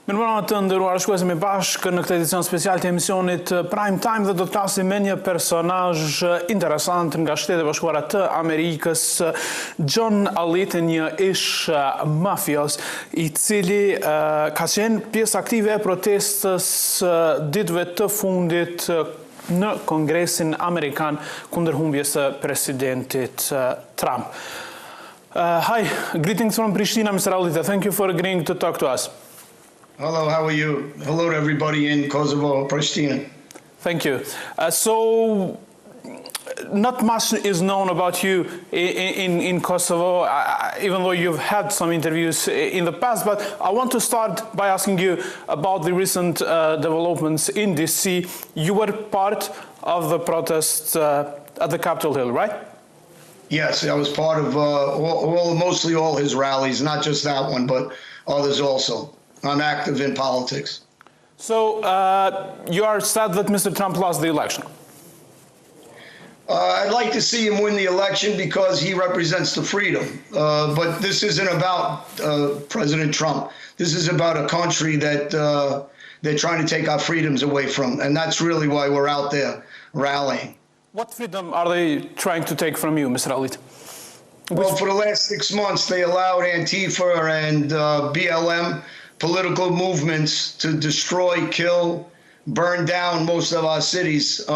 Mirëmbrëma të nderuar shikuesimi, bashkë në këtë edicion special të emisionit Prime Time dhe do të flasim me një personazh interesant nga Shtetet e Bashkuara të Amerikës, John Allit, një ish mafios i cili ka qenë pjesë aktive e protestës ditëve të fundit në Kongresin Amerikan kundër humbjes së presidentit Trump. Hi, greetings from Pristina, Mr. Allit. Thank you for agreeing to talk to us. Hello, how are you? Hello to everybody in Kosovo, Pristina. Thank you. So, not much is known about you in Kosovo, even though you've had some interviews in the past, but I want to start by asking you about the recent developments in DC. You were part of the protests at the Capitol Hill, right? Yes, I was part of mostly all his rallies, not just that one, but others also. I'm active in politics. So you are sad that Mr. Trump lost the election? I'd like to see him win the election because he represents the freedom. But this isn't about President Trump. This is about a country that they're trying to take our freedoms away from. And that's really why we're out there rallying. What freedom are they trying to take from you, Mr. Allit? Well, for the last 6 months, they allowed Antifa and BLM political movements to destroy, kill, burn down most of our cities,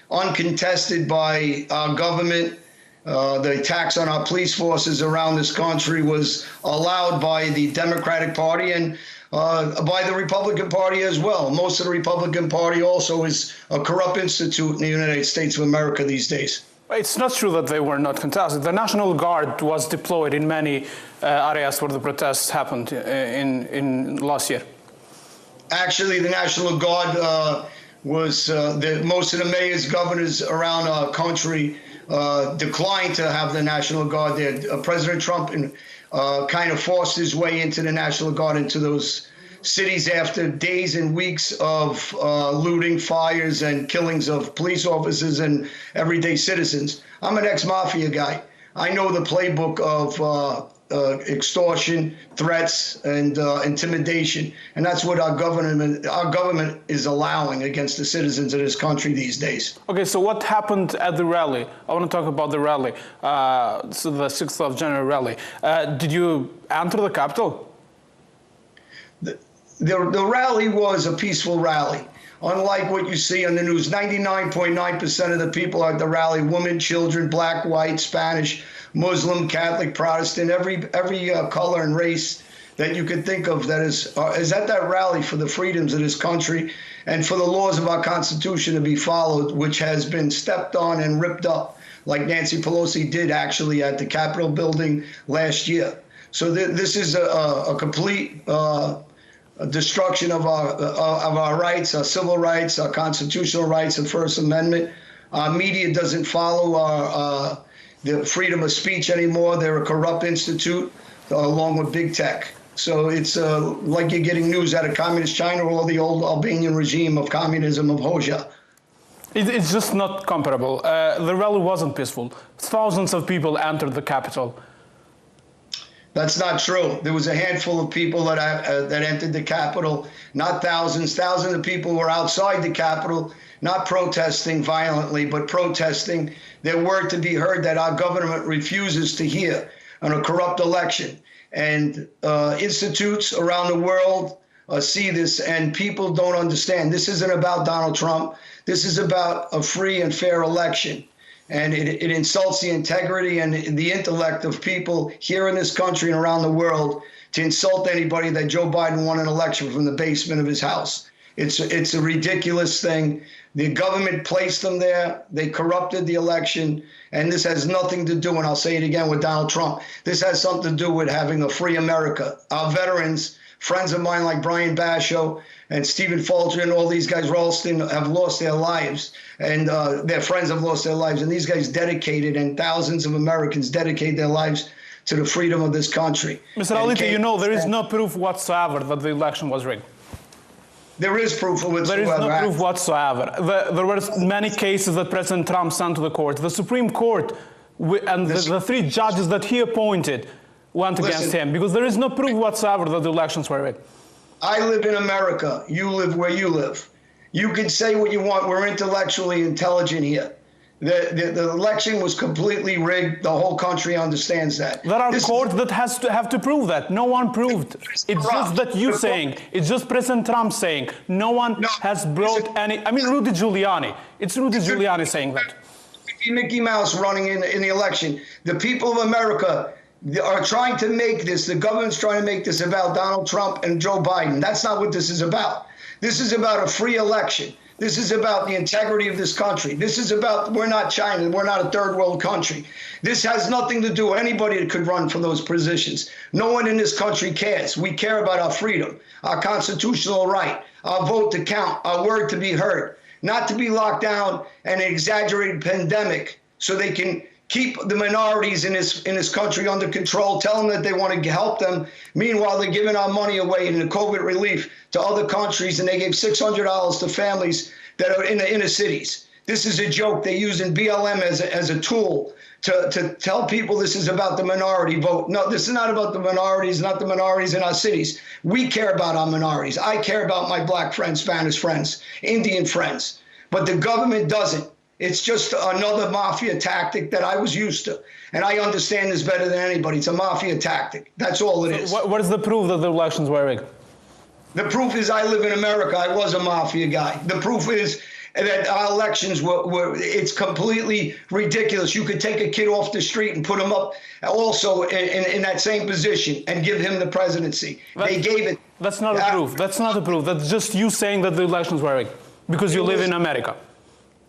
uncontested by our government. The attacks on our police forces around this country was allowed by the Democratic Party and by the Republican Party as well. Most of the Republican Party also is a corrupt institute in the United States of America these days. It's not true that they were not contested. The National Guard was deployed in many areas where the protests happened in last year. Actually, the National Guard most of the mayors, governors around our country declined to have the National Guard there. President Trump kind of forced his way into the National Guard into those cities after days and weeks of looting, fires, and killings of police officers and everyday citizens. I'm an ex-mafia guy. I know the playbook of extortion, threats, and intimidation, and that's what our government is allowing against the citizens of this country these days. Okay, so what happened at the rally? I want to talk about the rally, so the 6th of January rally. Did you enter the Capitol? The rally was a peaceful rally. Unlike what you see on the news, 99.9% of the people at the rally, women, children, black, white, Spanish, Muslim, Catholic, Protestant, every color and race that you could think of that is at that rally for the freedoms of this country and for the laws of our Constitution to be followed, which has been stepped on and ripped up, like Nancy Pelosi did actually at the Capitol building last year. So this is a complete destruction of our rights, our civil rights, our constitutional rights, and First Amendment. Our media doesn't follow the freedom of speech anymore. They're a corrupt institute along with big tech. So it's like you're getting news out of communist China or the old Albanian regime of communism of Hoxha. It's just not comparable. The rally wasn't peaceful. Thousands of people entered the Capitol. That's not true. There was a handful of people that entered the Capitol, not thousands. Thousands of people were outside the Capitol, not protesting violently, but protesting their word to be heard that our government refuses to hear on a corrupt election. And institutes around the world see this, and people don't understand. This isn't about Donald Trump. This is about a free and fair election. And it insults the integrity and the intellect of people here in this country and around the world to insult anybody that Joe Biden won an election from the basement of his house. It's a ridiculous thing. The government placed them there. They corrupted the election. And this has nothing to do, and I'll say it again, with Donald Trump. This has something to do with having a free America. Our veterans, friends of mine like Brian Basho and Stephen Folger and all these guys, Ralston, have lost their lives, and their friends have lost their lives. And these guys dedicated, and thousands of Americans dedicate their lives to the freedom of this country. Mr. Allit, you know there is no proof whatsoever that the election was rigged. There is proof of it. There is no proof whatsoever. There were many cases that President Trump sent to the court. The Supreme Court and the 3 judges that he appointed went against him because there is no proof whatsoever that the elections were rigged. I live in America. You live where you live. You can say what you want. We're intellectually intelligent here. The election was completely rigged. The whole country understands that. There are courts that have to prove that. No one proved. It's just that you saying. It's just President Trump saying. No one has brought any. I mean, Rudy Giuliani. It's Rudy Giuliani saying that. Mickey Mouse running in the election. The people of America are trying to make this. The government's trying to make this about Donald Trump and Joe Biden. That's not what this is about. This is about a free election. This is about the integrity of this country. This is about, we're not China. We're not a third world country. This has nothing to do with anybody that could run for those positions. No one in this country cares. We care about our freedom, our constitutional right, our vote to count, our word to be heard, not to be locked down and an exaggerated pandemic so they can keep the minorities in this country under control, tell them that they want to help them. Meanwhile, they're giving our money away in the COVID relief to other countries, and they gave $600 to families that are in the inner cities. This is a joke. They're using BLM as a tool to tell people this is about the minority vote. No, this is not about the minorities, not the minorities in our cities. We care about our minorities. I care about my black friends, Spanish friends, Indian friends, but the government doesn't. It's just another mafia tactic that I was used to. And I understand this better than anybody. It's a mafia tactic. That's all it is. What is the proof that the elections were rigged? The proof is I live in America. I was a mafia guy. The proof is that our elections it's completely ridiculous. You could take a kid off the street and put him up also in that same position and give him the presidency. They gave it. That's not a proof. That's not a proof. That's just you saying that the elections were rigged because you live in America.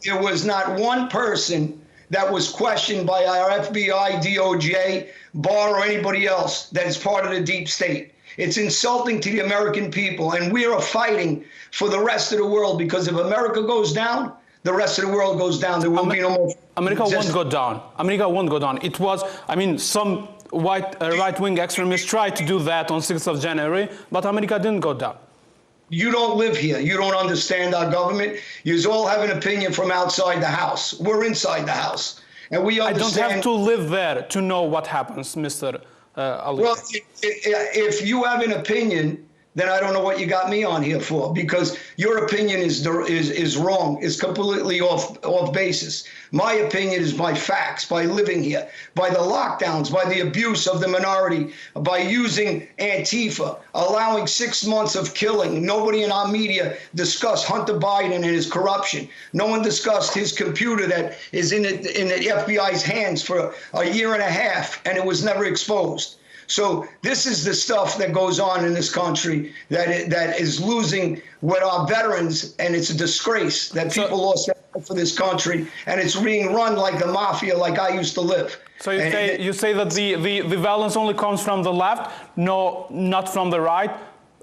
There was not one person that was questioned by our FBI, DOJ, Barr, or anybody else that is part of the deep state. It's insulting to the American people, and we are fighting for the rest of the world, because if America goes down, the rest of the world goes down. There will be no more. America won't go down. America won't go down. It was, I mean, some right-wing extremists tried to do that on 6th of January, but America didn't go down. You don't live here. You don't understand our government. You all have an opinion from outside the house. We're inside the house. And we understand. I don't have to live there to know what happens, Mr. Ali. Well, if you have an opinion, then I don't know what you got me on here for, because your opinion is wrong. It's completely off basis. My opinion is by facts, by living here, by the lockdowns, by the abuse of the minority, by using Antifa, allowing 6 months of killing. Nobody in our media discussed Hunter Biden and his corruption. No one discussed his computer that is in the FBI's hands for a year and a half, and it was never exposed. So this is the stuff that goes on in this country that is losing with our veterans, and it's a disgrace that people lost their life for this country, and it's being run like the mafia, like I used to live. So you say that the violence only comes from the left, no, not from the right?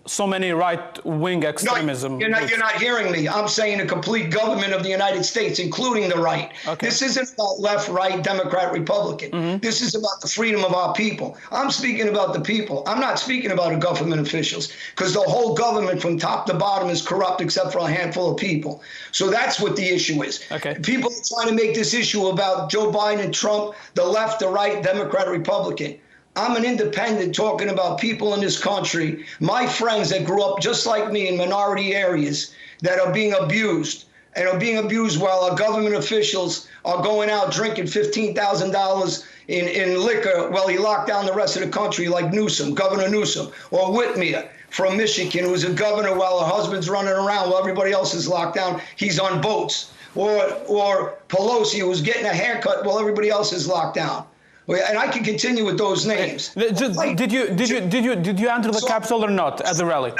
So many right-wing extremism. No, you're not hearing me. I'm saying the complete government of the United States, including the right. Okay. This isn't about left, right, Democrat, Republican. Mm-hmm. This is about the freedom of our people. I'm speaking about the people. I'm not speaking about the government officials, because the whole government from top to bottom is corrupt except for a handful of people. So that's what the issue is. Okay. People are trying to make this issue about Joe Biden and Trump, the left, the right, Democrat, Republican. I'm an independent talking about people in this country, my friends that grew up just like me in minority areas that are being abused, and are being abused while our government officials are going out drinking $15,000 in liquor while he locked down the rest of the country, like Newsom, Governor Newsom, or Whitmer from Michigan, who's a governor while her husband's running around while everybody else is locked down. He's on boats. Or Pelosi, who's getting a haircut while everybody else is locked down. And I can continue with those names. Did you enter the Capitol or not at the rally?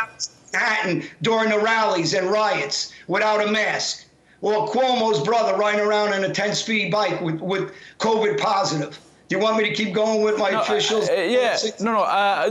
Manhattan during the rallies and riots without a mask, or Cuomo's brother riding around in a 10-speed bike with COVID positive. Do you want me to keep going with my officials?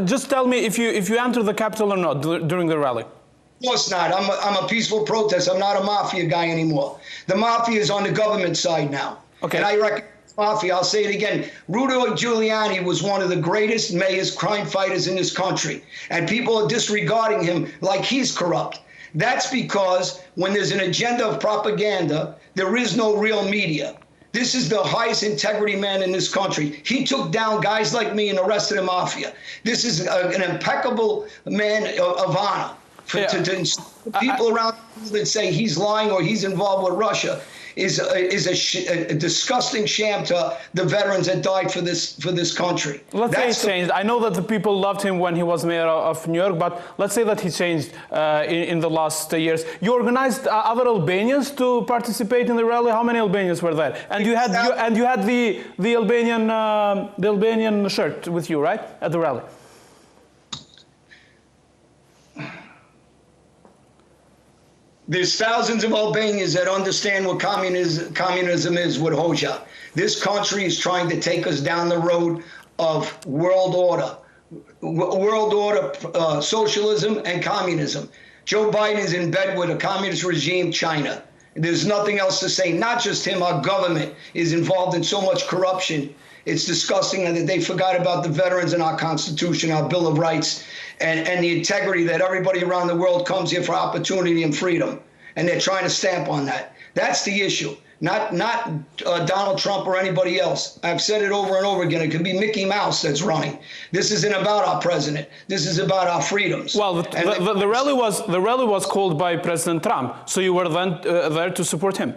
Just tell me if you enter the Capitol or not during the rally. Of course not. I'm a peaceful protest. I'm not a mafia guy anymore. The mafia is on the government side now. Okay. And I reckon mafia, I'll say it again, Rudy Giuliani was one of the greatest mayors, crime fighters in this country, and people are disregarding him like he's corrupt. That's because when there's an agenda of propaganda, there is no real media. This is the highest integrity man in this country. He took down guys like me and the rest of the mafia. This is an impeccable man of honor. People around that say he's lying or he's involved with Russia is a disgusting sham to the veterans that died for this country. Let's say he changed. I know that the people loved him when he was mayor of New York, but let's say that he changed in the last years. You organized other Albanians to participate in the rally. How many Albanians were there? And you had the Albanian shirt with you, right, at the rally? There's thousands of Albanians that understand what communism is with Hoxha. This country is trying to take us down the road of world order, socialism and communism. Joe Biden is in bed with a communist regime, China. There's nothing else to say. Not just him, our government is involved in so much corruption. It's disgusting that they forgot about the veterans in our Constitution, our Bill of Rights, and the integrity that everybody around the world comes here for opportunity and freedom. And they're trying to stamp on that. That's the issue, not Donald Trump or anybody else. I've said it over and over again. It could be Mickey Mouse that's running. This isn't about our president. This is about our freedoms. Well, the rally was called by President Trump, so you were then there to support him.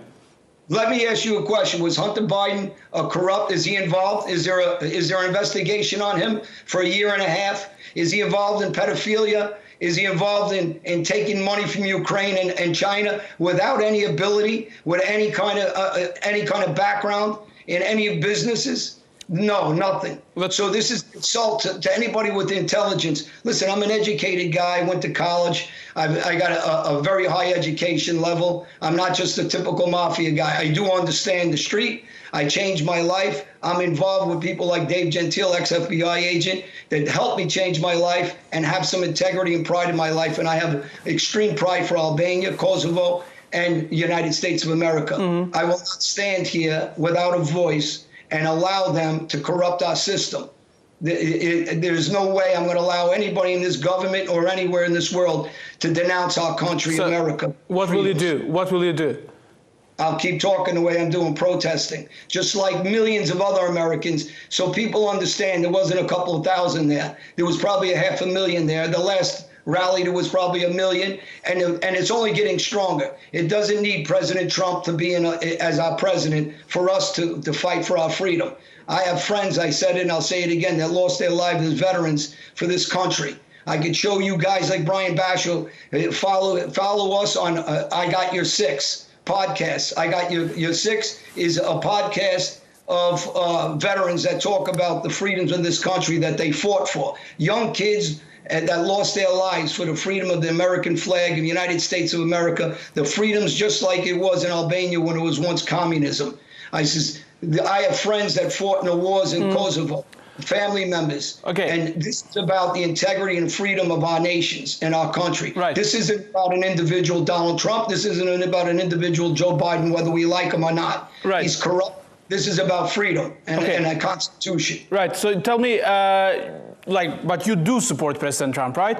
Let me ask you a question. Was Hunter Biden corrupt? Is he involved? Is there an investigation on him for a year and a half? Is he involved in pedophilia? Is he involved in taking money from Ukraine and China without any ability, with any kind of background in any businesses? No, nothing. So this is insult to anybody with intelligence. Listen, I'm an educated guy. I went to college. I got a very high education level. I'm not just a typical mafia guy. I do understand the street. I changed my life. I'm involved with people like Dave Gentile, ex-FBI agent, that helped me change my life and have some integrity and pride in my life. And I have extreme pride for Albania, Kosovo, and the United States of America. Mm-hmm. I will not stand here without a voice and allow them to corrupt our system. There's no way I'm going to allow anybody in this government or anywhere in this world to denounce our country, so America. What will you do? What will you do? I'll keep talking the way I'm doing, protesting, just like millions of other Americans. So people understand there wasn't a couple of thousand there. There was probably 500,000 there. The last rally, there was probably 1 million, and it's only getting stronger. It doesn't need President Trump to be as our president for us to fight for our freedom. I have friends, I said it and I'll say it again, that lost their lives as veterans for this country. I could show you guys like Brian Basho, follow us on I Got Your Six podcast. I Got Your Six is a podcast of veterans that talk about the freedoms of this country that they fought for. Young kids that lost their lives for the freedom of the American flag in the United States of America, the freedoms just like it was in Albania when it was once communism. I have friends that fought in the wars in Kosovo, family members. Okay. And this is about the integrity and freedom of our nations and our country. Right. This isn't about an individual Donald Trump. This isn't about an individual Joe Biden, whether we like him or not. Right. He's corrupt. This is about freedom and a constitution. Right. So tell me, but you do support President Trump, right?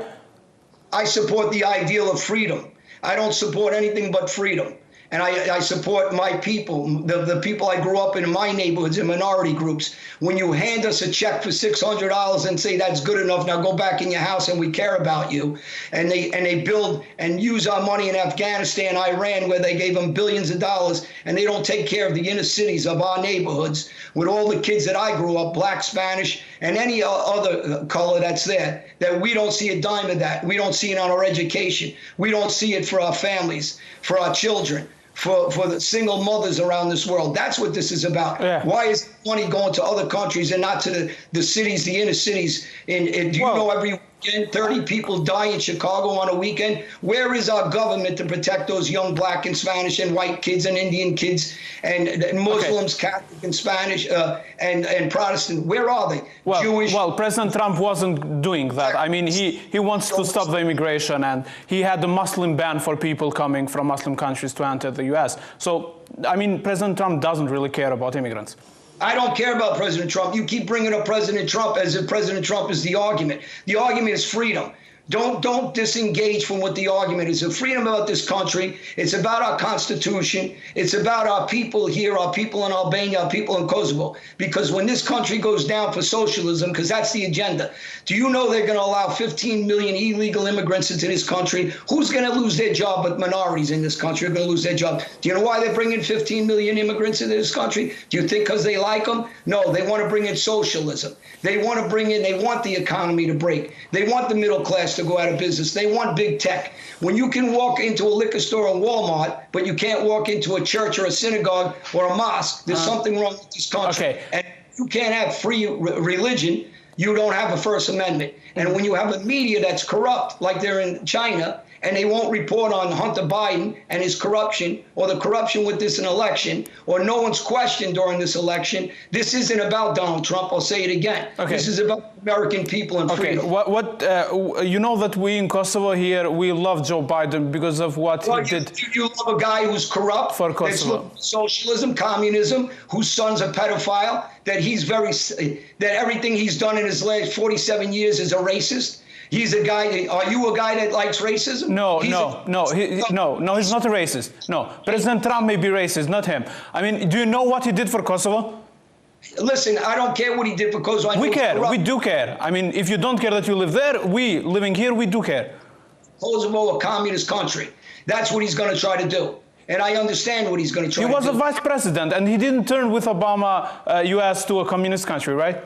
I support the ideal of freedom. I don't support anything but freedom. And I support my people, the people I grew up in my neighborhoods and minority groups. When you hand us a check for $600 and say that's good enough, now go back in your house and we care about you, and they build and use our money in Afghanistan, Iran, where they gave them billions of dollars, and they don't take care of the inner cities of our neighborhoods with all the kids that I grew up, black, Spanish, and any other color that's there, that we don't see a dime of that. We don't see it on our education. We don't see it for our families, for our children, for the single mothers around this world. That's what this is about. Yeah. Why is money going to other countries and not to the cities, the inner cities? Do you know every weekend 30 people die in Chicago on a weekend? Where is our government to protect those young black and Spanish and white kids and Indian kids and Muslims, Catholic and Spanish and Protestant? Where are they? Well, Jewish? Well, President Trump wasn't doing that. I mean, he wants to stop the immigration, and he had the Muslim ban for people coming from Muslim countries to enter the U.S. So, I mean, President Trump doesn't really care about immigrants. I don't care about President Trump. You keep bringing up President Trump as if President Trump is the argument. The argument is freedom. Don't disengage from what the argument is. The freedom about this country, it's about our Constitution. It's about our people here, our people in Albania, our people in Kosovo. Because when this country goes down for socialism, because that's the agenda, do you know they're going to allow 15 million illegal immigrants into this country? Who's going to lose their job? But minorities in this country are going to lose their job. Do you know why they're bringing 15 million immigrants into this country? Do you think because they like them? No, they want to bring in socialism. They want to bring in, they want the economy to break. They want the middle class to go out of business. They want big tech. When you can walk into a liquor store or Walmart, but you can't walk into a church or a synagogue or a mosque, there's something wrong with this country. Okay. And you can't have free religion. You don't have a First Amendment. And when you have a media that's corrupt, like they're in China, and they won't report on Hunter Biden and his corruption or the corruption with this election, or no one's questioned during this election, this isn't about Donald Trump. I'll say it again. Okay. This is about American people and freedom. You know that we in Kosovo here, we love Joe Biden because of what he did. You love a guy who's corrupt, for Kosovo. Socialism, communism, whose son's a pedophile, that that everything he's done in his last 47 years is a racist. He's a guy. Are you a guy that likes racism? No, he's not a racist. No, President Trump may be racist, not him. I mean, do you know what he did for Kosovo? Listen, I don't care what he did for Kosovo. We care. We do care. I mean, if you don't care that you live there, we living here, we do care. Kosovo, a communist country. That's what he's going to try to do. And I understand what he's going to try to do. He was a vice president, and he didn't turn with Obama, U.S. to a communist country, right?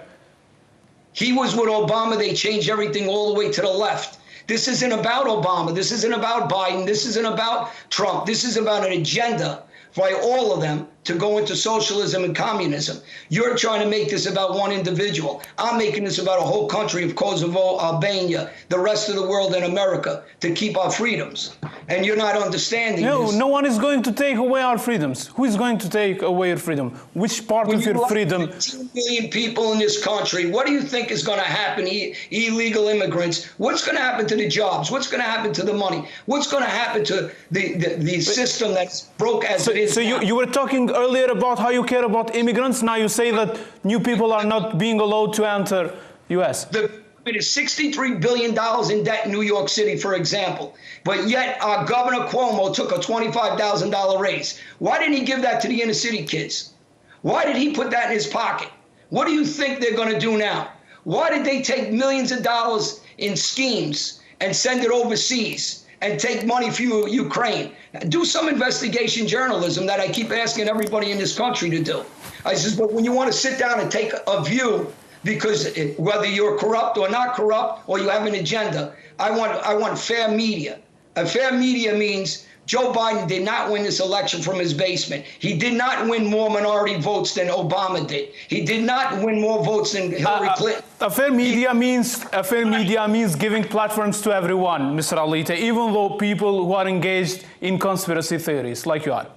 He was with Obama. They changed everything all the way to the left. This isn't about Obama. This isn't about Biden. This isn't about Trump. This is about an agenda by all of them to go into socialism and communism. You're trying to make this about one individual. I'm making this about a whole country of Kosovo, Albania, the rest of the world, and America to keep our freedoms. And you're not understanding this. No one is going to take away our freedoms. Who is going to take away your freedom? Which part of your freedom? 15 million people in this country, what do you think is going to happen? Illegal immigrants. What's going to happen to the jobs? What's going to happen to the money? What's going to happen to the system that's broke as it is? So you were talking earlier about how you care about immigrants. Now you say that new people are not being allowed to enter U.S. The government is $63 billion in debt in New York City, for example. But yet our Governor Cuomo took a $25,000 raise. Why didn't he give that to the inner city kids? Why did he put that in his pocket? What do you think they're going to do now? Why did they take millions of dollars in schemes and send it overseas and take money from Ukraine? Do some investigation journalism that I keep asking everybody in this country to do. I says, but when you want to sit down and take a view, because whether you're corrupt or not corrupt or you have an agenda, I want fair media. A fair media means Joe Biden did not win this election from his basement. He did not win more minority votes than Obama did. He did not win more votes than Hillary Clinton. A fair media means giving platforms to everyone, Mr. Alite, even though people who are engaged in conspiracy theories, like you are.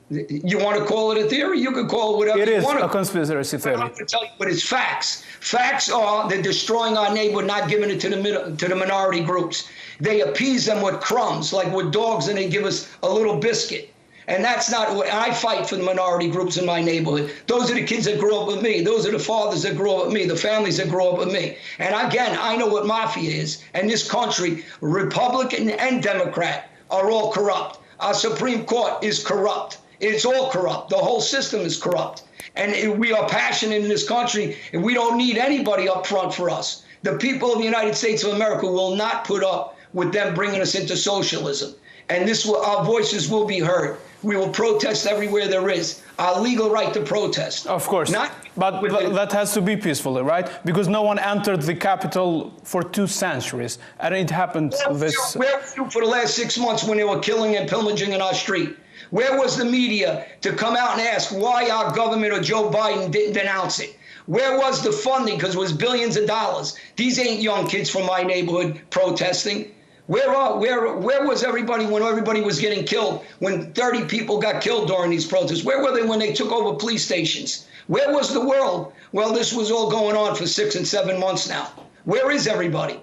You want to call it a theory? You can call it whatever you want. It is a conspiracy theory. I'm going to tell you, but it's facts. Facts are they're destroying our neighborhood, not giving it to the minority groups. They appease them with crumbs, like with dogs, and they give us a little biscuit. And that's not what I fight for. The minority groups in my neighborhood. Those are the kids that grew up with me. Those are the fathers that grew up with me, the families that grew up with me. And again, I know what mafia is. And this country, Republican and Democrat, are all corrupt. Our Supreme Court is corrupt. It's all corrupt. The whole system is corrupt. And we are passionate in this country, and we don't need anybody up front for us. The people of the United States of America will not put up with them bringing us into socialism. And our voices will be heard. We will protest everywhere there is our legal right to protest. Of course, but that has to be peacefully, right? Because no one entered the Capitol for 2 centuries, and it happened this... Where were you for the last 6 months when they were killing and pillaging in our street? Where was the media to come out and ask why our government or Joe Biden didn't denounce it? Where was the funding? Because it was billions of dollars. These ain't young kids from my neighborhood protesting. Where was everybody when everybody was getting killed, when 30 people got killed during these protests? Where were they when they took over police stations? Where was the world? Well, this was all going on for 6 and 7 months now. Where is everybody?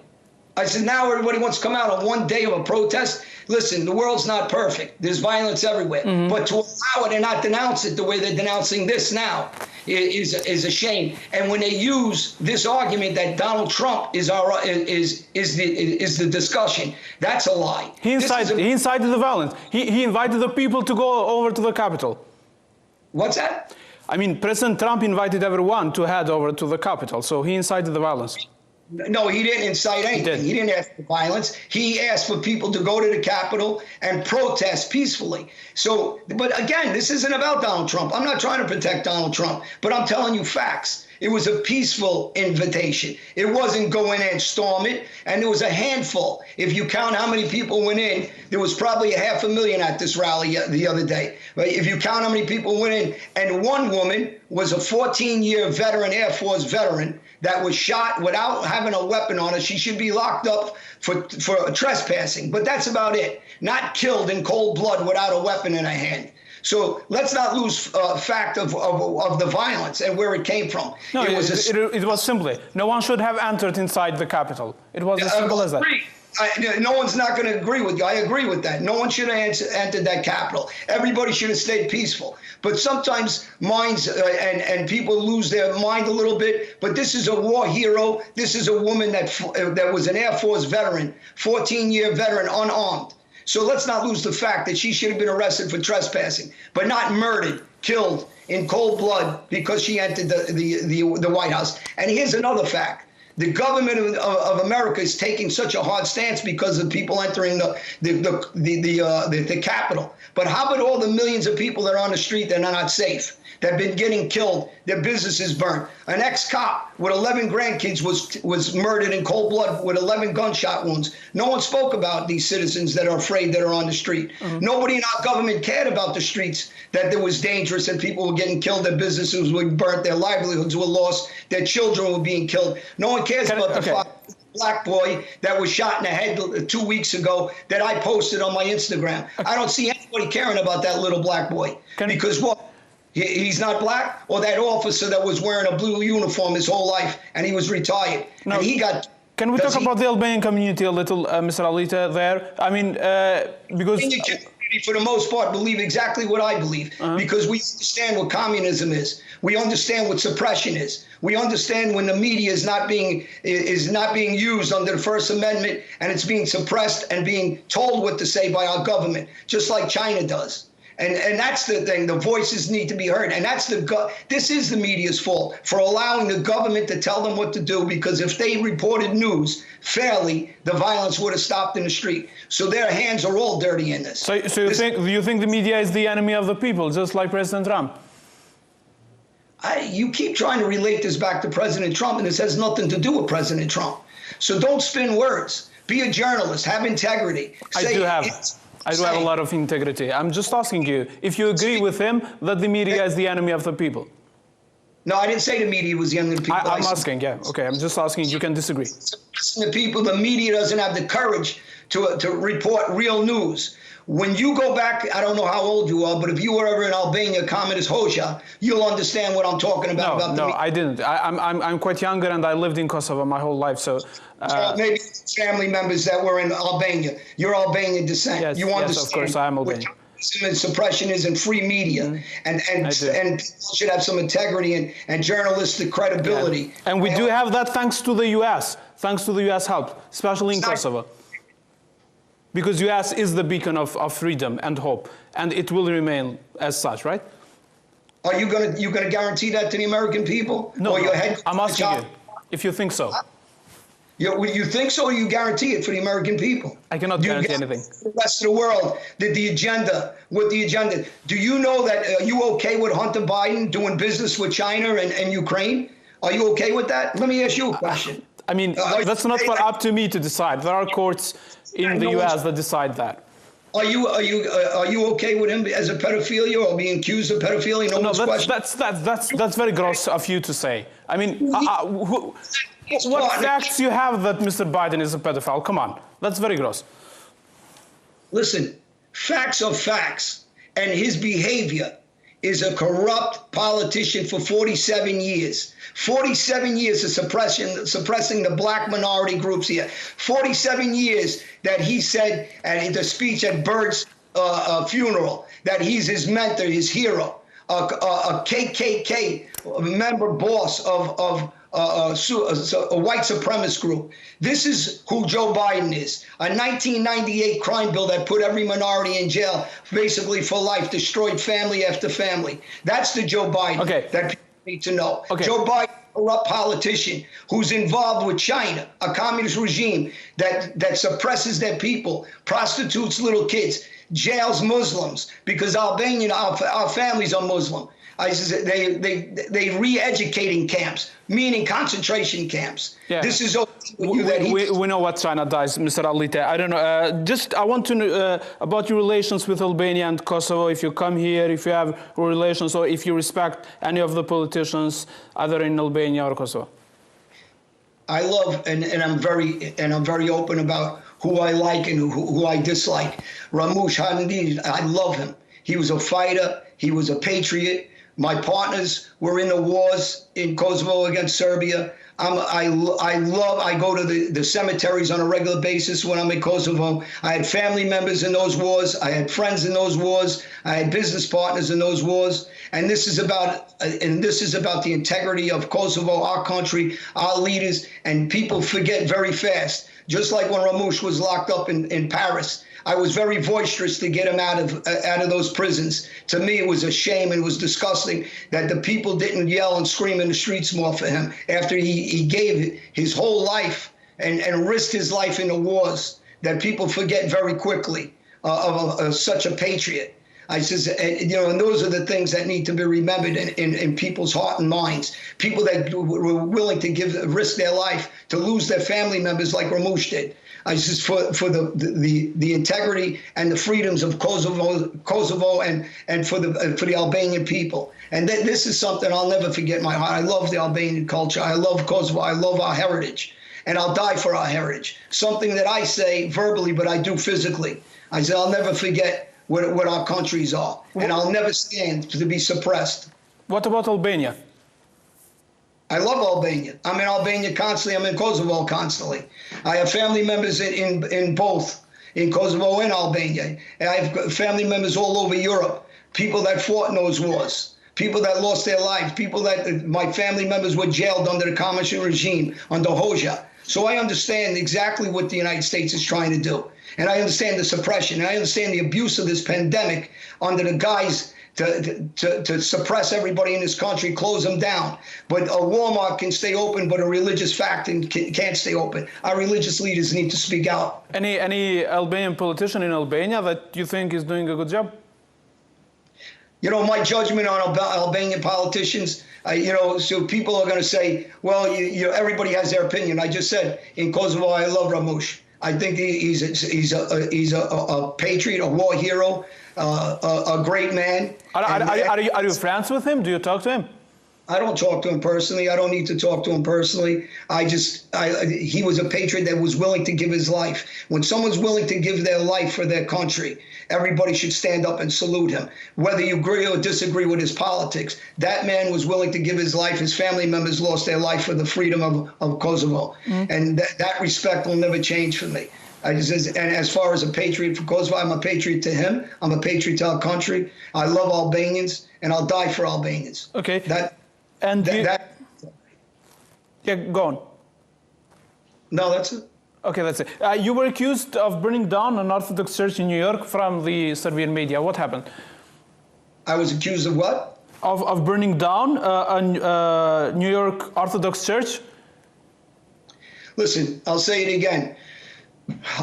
I said, now everybody wants to come out on one day of a protest. Listen, the world's not perfect. There's violence everywhere. But to allow it and not denounce it the way they're denouncing this now is a shame. And when they use this argument that Donald Trump is the discussion, that's a lie. He incited the violence. He invited the people to go over to the Capitol. What's that? I mean, President Trump invited everyone to head over to the Capitol, so he incited the violence. No, he didn't incite anything. He didn't ask for violence. He asked for people to go to the Capitol and protest peacefully. So, but again, this isn't about Donald Trump. I'm not trying to protect Donald Trump, but I'm telling you facts. It was a peaceful invitation. It wasn't go in and storm it. And there was a handful. If you count how many people went in, there was probably 500,000 at this rally the other day. But if you count how many people went in, and one woman was a 14-year veteran, Air Force veteran, that was shot without having a weapon on her. She should be locked up for trespassing. But that's about it. Not killed in cold blood without a weapon in her hand. So let's not lose fact of the violence and where it came from. No, it was simply, no one should have entered inside the Capitol. It was as simple as that. No one's not going to agree with you. I agree with that. No one should have entered that Capitol. Everybody should have stayed peaceful. But sometimes minds and people lose their mind a little bit. But this is a war hero. This is a woman that was an Air Force veteran, 14-year veteran, unarmed. So let's not lose the fact that she should have been arrested for trespassing, but not murdered, killed in cold blood because she entered the White House. And here's another fact. The government of America is taking such a hard stance because of people entering the Capitol. But how about all the millions of people that are on the street that are not safe, that have been getting killed, their businesses burnt? An ex-cop with 11 grandkids was murdered in cold blood with 11 gunshot wounds. No one spoke about these citizens that are afraid that are on the street. Nobody in our government cared about the streets, that it was dangerous, that people were getting killed, their businesses were burnt, their livelihoods were lost, their children were being killed. No one cares about the black boy that was shot in the head 2 weeks ago that I posted on my Instagram. I don't see anybody caring about that little black boy. Because what? He's not black? Or that officer that was wearing a blue uniform his whole life and he was retired. No. And he got... Can we talk about the Albanian community a little, Mr. Alita, there? I mean, because... for the most part, believe exactly what I believe, because we understand what communism is. We understand what suppression is. We understand when the media is not being used under the First Amendment, and it's being suppressed and being told what to say by our government, just like China does. And that's the thing. The voices need to be heard. And this is the media's fault for allowing the government to tell them what to do, because if they reported news fairly, the violence would have stopped in the street. So their hands are all dirty in this. So you think the media is the enemy of the people, just like President Trump? You keep trying to relate this back to President Trump, and this has nothing to do with President Trump. So don't spin words. Be a journalist. Have integrity. I do have a lot of integrity. I'm just asking you if you agree with him that the media is the enemy of the people. No, I didn't say the media was the enemy of the people. I'm asking, yeah. Okay, I'm just asking. You can disagree. The media doesn't have the courage to report real news. When you go back, I don't know how old you are, but if you were ever in Albania, communist Hoxha, you'll understand what I'm talking about. No, I didn't. I'm quite younger, and I lived in Kosovo my whole life, so... maybe family members that were in Albania. You're Albanian descent. Yes, yes, of course, I am Albanian. And suppression is in free media, and people should have some integrity and journalistic credibility. Yeah. And we do have that thanks to the U.S., thanks to the U.S. help, especially in Kosovo. Because U.S. is the beacon of freedom and hope, and it will remain as such, right? Are you gonna guarantee that to the American people? No, I'm asking you if you think so. You think so, or you guarantee it for the American people? I cannot guarantee anything. The rest of the world, the agenda. Do you know that, are you okay with Hunter Biden doing business with China and Ukraine? Are you okay with that? Let me ask you a question. I mean, that's not up to me to decide. There are courts in the U.S. that decide that. Are you okay with him as a pedophilia or being accused of pedophilia? No, that's very gross of you to say. I mean, what facts you have that Mr. Biden is a pedophile? Come on, that's very gross. Listen, facts are facts, and his behavior is a corrupt politician for 47 years. 47 years of suppressing the black minority groups here. 47 years that he said at the speech at Bird's funeral that he's his mentor, his hero, a KKK member boss of a white supremacist group. This is who Joe Biden is. A 1998 crime bill that put every minority in jail basically for life, destroyed family after family. That's the Joe Biden that people need to know. Joe Biden, a corrupt politician who's involved with China, a communist regime that suppresses their people, prostitutes little kids, jails Muslims, because Albania, our families are Muslim. They re-educating camps, meaning concentration camps. Yeah. This is we know what China does, Mr. Alite. I don't know. I want to know about your relations with Albania and Kosovo. If you come here, if you have relations, or if you respect any of the politicians, either in Albania or Kosovo. I love and I'm very open about who I like and who I dislike. Ramush Haradinaj, I love him. He was a fighter. He was a patriot. My partners were in the wars in Kosovo against Serbia. I go to the cemeteries on a regular basis when I'm in Kosovo. I had family members in those wars. I had friends in those wars. I had business partners in those wars. And this is about the integrity of Kosovo, our country, our leaders. And people forget very fast. Just like when Ramush was locked up in Paris, I was very boisterous to get him out of those prisons. To me, it was a shame and it was disgusting that the people didn't yell and scream in the streets more for him after he gave his whole life and risked his life in the wars that people forget very quickly of such a patriot. I says, and those are the things that need to be remembered in people's heart and minds. People that were willing to risk their life to lose their family members like Ramush did. I says for the integrity and the freedoms of Kosovo and for the Albanian people. And this is something I'll never forget in my heart. I love the Albanian culture. I love Kosovo. I love our heritage. And I'll die for our heritage. Something that I say verbally, but I do physically. I say I'll never forget what our countries are. And I'll never stand to be suppressed. What about Albania? I love Albania. I'm in Albania constantly. I'm in Kosovo constantly. I have family members in both, in Kosovo and Albania. And I have family members all over Europe, people that fought in those wars, people that lost their lives, people that my family members were jailed under the communist regime, under Hoxha. So I understand exactly what the United States is trying to do. And I understand the suppression. And I understand the abuse of this pandemic under the guise to suppress everybody in this country, close them down. But a Walmart can stay open, but a religious faction can't stay open. Our religious leaders need to speak out. Any Albanian politician in Albania that you think is doing a good job? My judgment on Albanian politicians, so people are going to say, well, everybody has their opinion. I just said, in Kosovo, I love Ramush. I think he's a patriot, a war hero, a great man. Are you friends with him? Do you talk to him? I don't talk to him personally. I don't need to talk to him personally. He was a patriot that was willing to give his life. When someone's willing to give their life for their country, everybody should stand up and salute him. Whether you agree or disagree with his politics, that man was willing to give his life. His family members lost their life for the freedom of Kosovo. And that respect will never change for me. And as far as a patriot for Kosovo, I'm a patriot to him. I'm a patriot to our country. I love Albanians, and I'll die for Albanians. Okay. Yeah, go on. No, that's it. Okay, that's it. You were accused of burning down an Orthodox church in New York from the Serbian media. What happened? I was accused of what? Of burning down a New York Orthodox church? Listen, I'll say it again.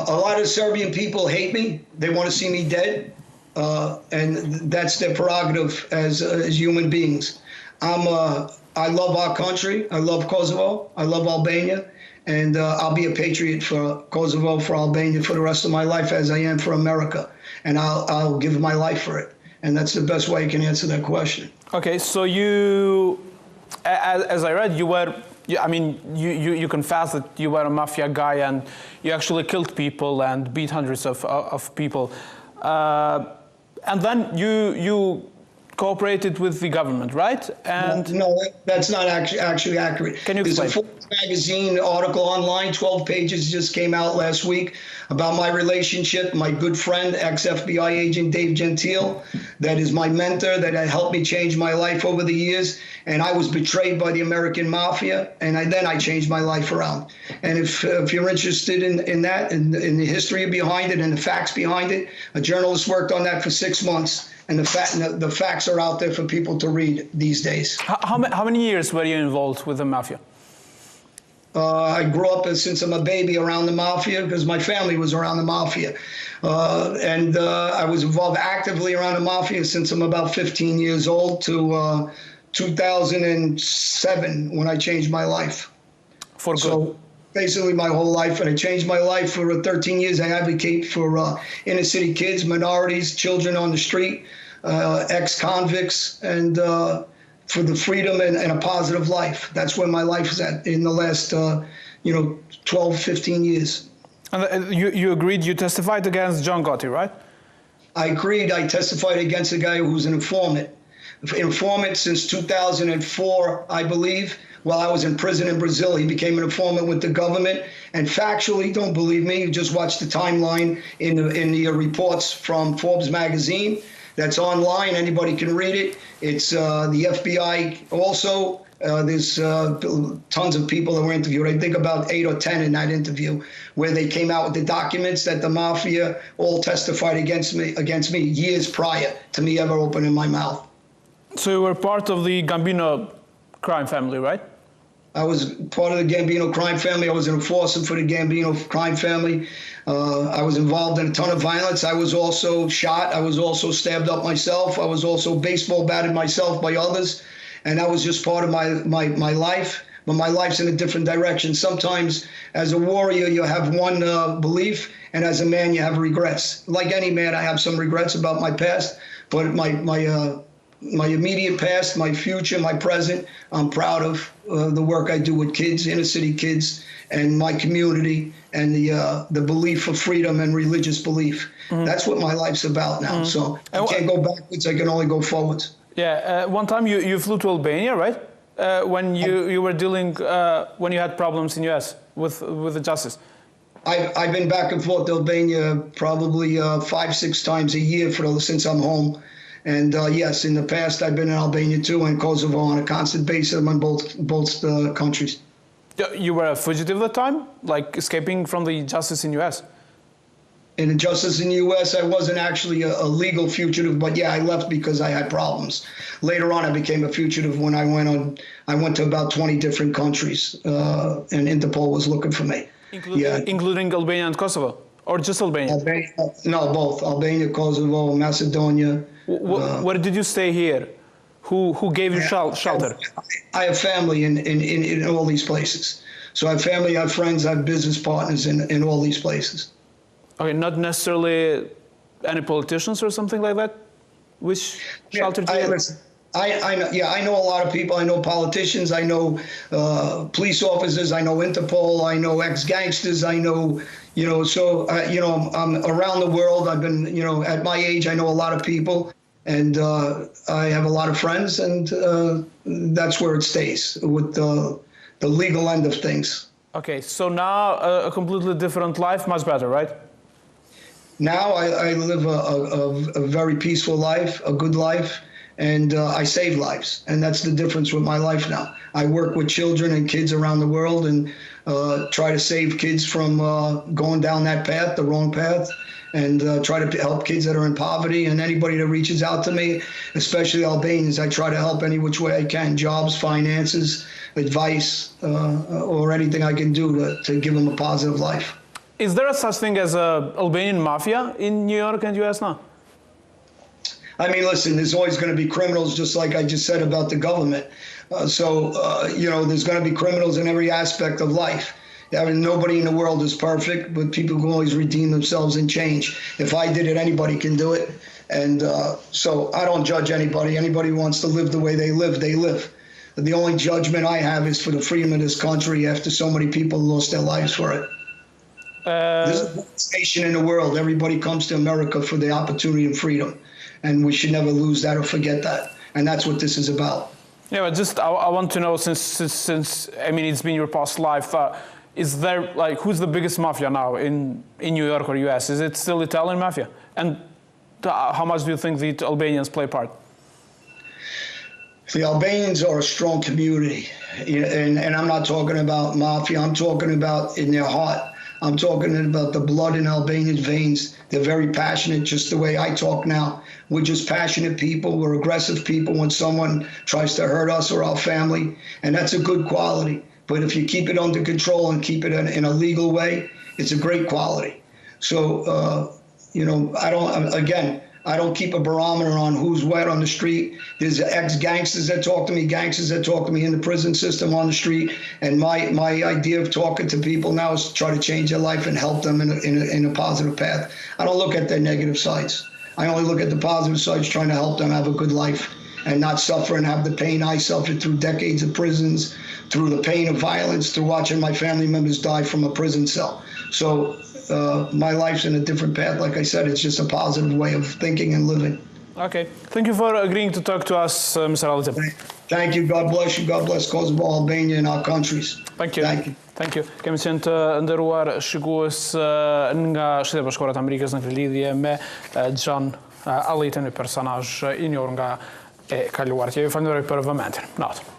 A lot of Serbian people hate me. They want to see me dead. And that's their prerogative as human beings. I love our country. I love Kosovo. I love Albania. And I'll be a patriot for Kosovo, for Albania, for the rest of my life, as I am for America. And I'll give my life for it. And that's the best way I can answer that question. Okay, so you, as I read, you confessed that you were a mafia guy and you actually killed people and beat hundreds of people. And then you cooperated with the government, right? And no, that's not actually accurate. Can you explain? There's a Forbes magazine article online, 12 pages, just came out last week about my relationship, my good friend, ex-FBI agent Dave Gentile, that is my mentor, that helped me change my life over the years. And I was betrayed by the American mafia, and then I changed my life around. And if you're interested in that, in the history behind it and the facts behind it, a journalist worked on that for 6 months. And the facts are out there for people to read these days. How many years were you involved with the mafia? I grew up since I'm a baby around the mafia because my family was around the mafia. I was involved actively around the mafia since I'm about 15 years old to 2007 when I changed my life. For good. So basically my whole life, and I changed my life for 13 years. I advocate for inner city kids, minorities, children on the street, ex-convicts, and for the freedom and a positive life. That's where my life is at in the last, 12, 15 years. And you agreed, you testified against John Gotti, right? I agreed. I testified against a guy who's an informant. Informant since 2004, I believe. While I was in prison in Brazil, he became an informant with the government. And factually, don't believe me, you just watch the timeline in the reports from Forbes magazine. That's online. Anybody can read it. It's the FBI also. There's tons of people that were interviewed. I think about 8 or 10 in that interview where they came out with the documents that the mafia all testified against me years prior to me ever opening my mouth. So you were part of the Gambino crime family, right? I was part of the Gambino crime family. I was an enforcer for the Gambino crime family. I was involved in a ton of violence. I was also shot. I was also stabbed up myself. I was also baseball batted myself by others. And that was just part of my life. But my life's in a different direction. Sometimes as a warrior, you have one belief, and as a man, you have regrets. Like any man, I have some regrets about my past, but my immediate past, my future, my present, I'm proud of the work I do with kids, inner city kids, and my community, and the belief for freedom and religious belief. Mm-hmm. That's what my life's about now. Mm-hmm. So I can't go backwards, I can only go forwards. Yeah, one time you flew to Albania, right? When you were dealing, when you had problems in US with the justice. I've been back and forth to Albania probably 5-6 times a year since I'm home. And yes, in the past, I've been in Albania too, and Kosovo on a constant basis. I'm in both countries. You were a fugitive at the time, like escaping from the justice in U.S.? In the justice in the U.S., I wasn't actually a legal fugitive, but yeah, I left because I had problems. Later on, I became a fugitive when I went to about 20 different countries, and Interpol was looking for me. Including Albania and Kosovo, or just Albania? No, both. Albania, Kosovo, Macedonia. Where did you stay here? Who gave you shelter? I have family in all these places. So I have family, I have friends, I have business partners in all these places. Okay, not necessarily any politicians or something like that? Which sheltered you? I know a lot of people. I know politicians. I know police officers. I know Interpol. I know ex-gangsters. I know, I'm around the world. I've been, at my age, I know a lot of people. And I have a lot of friends. And that's where it stays, with the legal end of things. Okay, so now a completely different life, much better, right? Now I live a very peaceful life, a good life, and I save lives. And that's the difference with my life now. I work with children and kids around the world and try to save kids from going down that path, the wrong path, and try to help kids that are in poverty. And anybody that reaches out to me, especially Albanians, I try to help any which way I can, jobs, finances, advice, or anything I can do to give them a positive life. Is there a such thing as a Albanian mafia in New York and US now? I mean, listen, there's always going to be criminals, just like I just said about the government. There's going to be criminals in every aspect of life. I mean, nobody in the world is perfect, but people can always redeem themselves and change. If I did it, anybody can do it. And so I don't judge anybody. Anybody who wants to live the way they live, they live. The only judgment I have is for the freedom of this country after so many people lost their lives for it. This is the best nation in the world. Everybody comes to America for the opportunity and freedom. And we should never lose that or forget that. And that's what this is about. Yeah, but just I want to know, since I mean, it's been your past life, is there, like, who's the biggest mafia now in New York or US? Is it still Italian mafia? And how much do you think the Albanians play part? The Albanians are a strong community, and I'm not talking about mafia. I'm talking about in their heart. I'm talking about the blood in Albanian veins. They're very passionate, just the way I talk now. We're just passionate people. We're aggressive people when someone tries to hurt us or our family, and that's a good quality. But if you keep it under control and keep it in a legal way, it's a great quality. So, you know, I don't keep a barometer on who's what on the street. There's ex-gangsters that talk to me, gangsters that talk to me in the prison system on the street. And my idea of talking to people now is to try to change their life and help them in a positive path. I don't look at their negative sides. I only look at the positive sides, trying to help them have a good life and not suffer and have the pain I suffered through decades of prisons, through the pain of violence, through watching my family members die from a prison cell. So my life's in a different path. Like I said, it's just a positive way of thinking and living. Okay. Thank you for agreeing to talk to us, Mr. Alite. Thank you. God bless you. God bless Kosovo, Albania, and our countries. Thank you. Thank you. Thank you. Kemi qenë të nderuar shikues nga Shtetet e Bashkuara të Amerikës në lidhje me John Alite, një personazh i njohur nga e kaluarit. Ju falenderoj për vëmendjen. Natë.